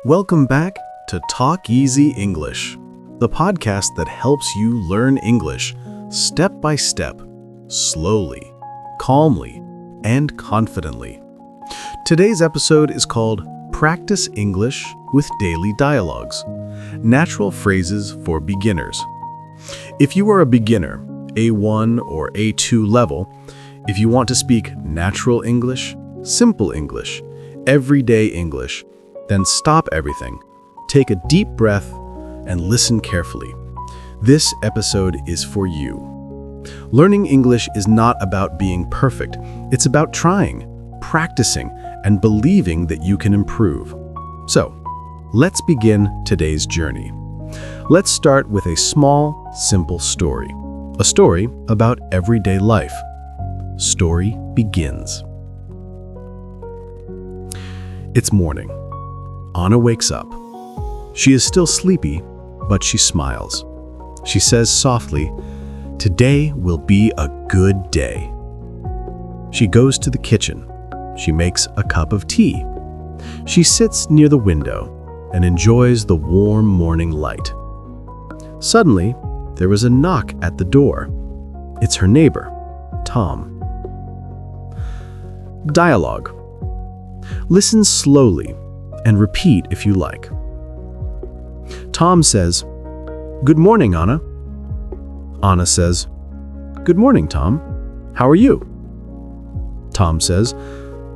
Welcome back to TalkEasy English, the podcast that helps you learn English step by step, slowly, calmly, and confidently. Today's episode is called Practice English with Daily Dialogues, Natural Phrases for Beginners. If you are a beginner, A1 or A2 level, if you want to speak natural English, simple English, everyday English, then stop everything, take a deep breath, and listen carefully. This episode is for you. Learning English is not about being perfect. It's about trying, practicing, and believing that you can improve. So, let's begin today's journey. Let's start with a small, simple story. A story about everyday life. Story begins. It's morning. Anna wakes up. She is still sleepy, but she smiles. She says softly, "Today will be a good day." She goes to the kitchen. She makes a cup of tea. She sits near the window and enjoys the warm morning light. Suddenly, there is a knock at the door. It's her neighbor, Tom. Dialogue. Listen slowly and repeat if you like. Tom says, "Good morning, Anna." Anna says, "Good morning, Tom. How are you?" Tom says,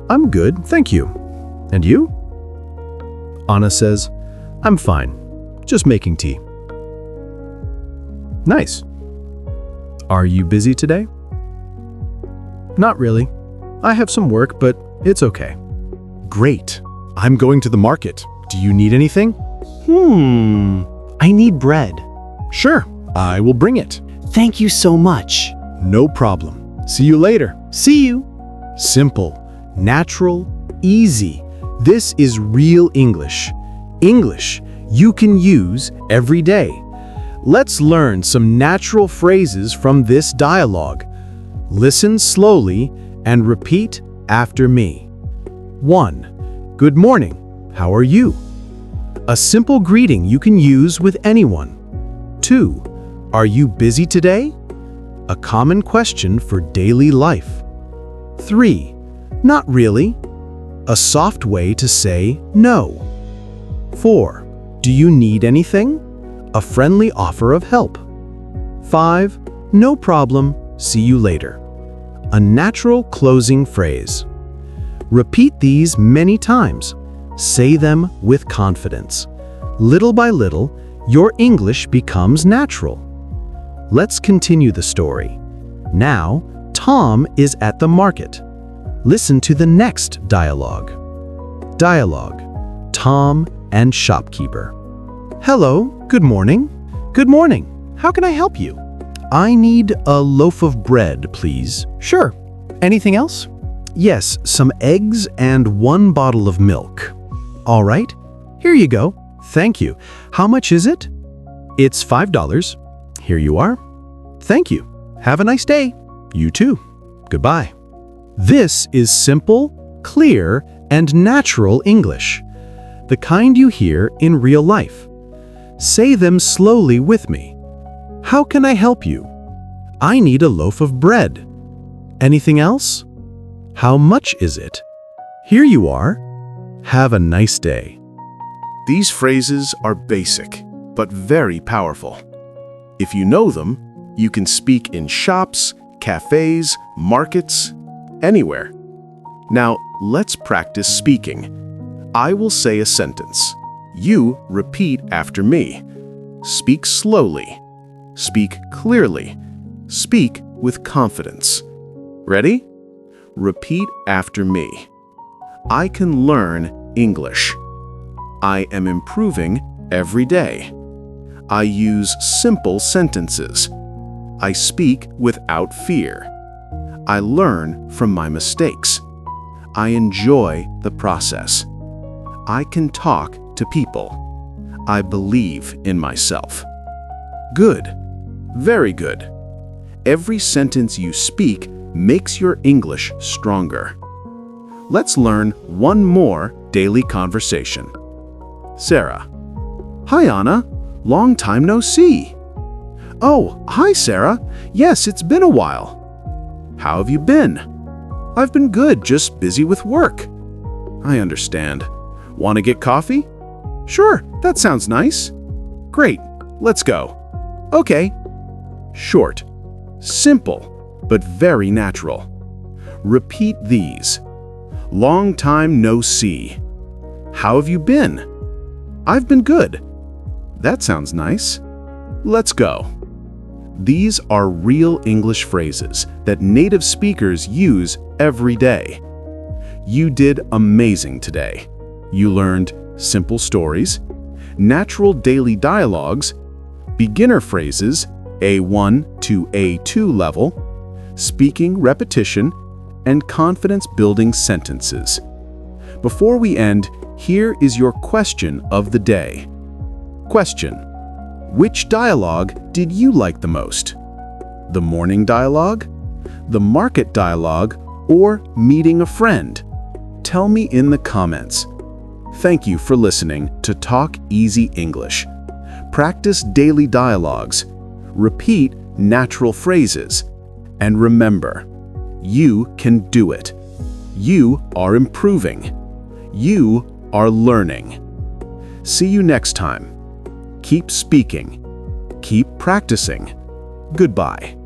"I'm good, thank you. And you?" Anna says, "I'm fine, just making tea." Nice. Are you busy today? Not really. I have some work, but it's okay. Great. I'm going to the market. Do you need anything? I need bread. Sure, I will bring it. Thank you so much. No problem. See you later. See you. Simple, natural, easy. This is real English. English you can use every day. Let's learn some natural phrases from this dialogue. Listen slowly and repeat after me. 1. Good morning. How are you? A simple greeting you can use with anyone. 2. Are you busy today? A common question for daily life. 3. Not really. A soft way to say no. 4. Do you need anything? A friendly offer of help. 5. No problem. See you later. A natural closing phrase. Repeat these many times. Say them with confidence. Little by little, your English becomes natural. Let's continue the story. Now, Tom is at the market. Listen to the next dialogue. Dialogue. Tom and shopkeeper. Hello, good morning. Good morning. How can I help you? I need a loaf of bread, please. Sure. Anything else? Yes, some eggs and 1 bottle of milk. All right. Here you go. Thank you. How much is it? It's $5. Here you are. Thank you. Have a nice day. You too. Goodbye. This is simple, clear, and natural English. The kind you hear in real life. Say them slowly with me. How can I help you? I need a loaf of bread. Anything else? How much is it? Here you are. Have a nice day. These phrases are basic, but very powerful. If you know them, you can speak in shops, cafes, markets, anywhere. Now, let's practice speaking. I will say a sentence. You repeat after me. Speak slowly. Speak clearly. Speak with confidence. Ready? Repeat after me. I can learn English. I am improving every day. I use simple sentences. I speak without fear. I learn from my mistakes. I enjoy the process. I can talk to people. I believe in myself. Good. Very good. Every sentence you speak makes your English stronger. Let's learn one more daily conversation. Sarah. Hi, Anna. Long time no see. Oh, hi, Sarah. Yes, it's been a while. How have you been? I've been good, just busy with work. I understand. Want to get coffee? Sure, that sounds nice. Great, let's go. Okay. Short, simple, but very natural. Repeat these. Long time no see. How have you been? I've been good. That sounds nice. Let's go. These are real English phrases that native speakers use every day. You did amazing today. You learned simple stories, natural daily dialogues, beginner phrases A1 to A2 level, speaking repetition, and confidence-building sentences. Before we end, here is your question of the day. Question: which dialogue did you like the most? The morning dialogue, the market dialogue, or meeting a friend? Tell me in the comments. Thank you for listening to Talk Easy English. Practice daily dialogues, repeat natural phrases, and remember, you can do it. You are improving. You are learning. See you next time. Keep speaking. Keep practicing. Goodbye.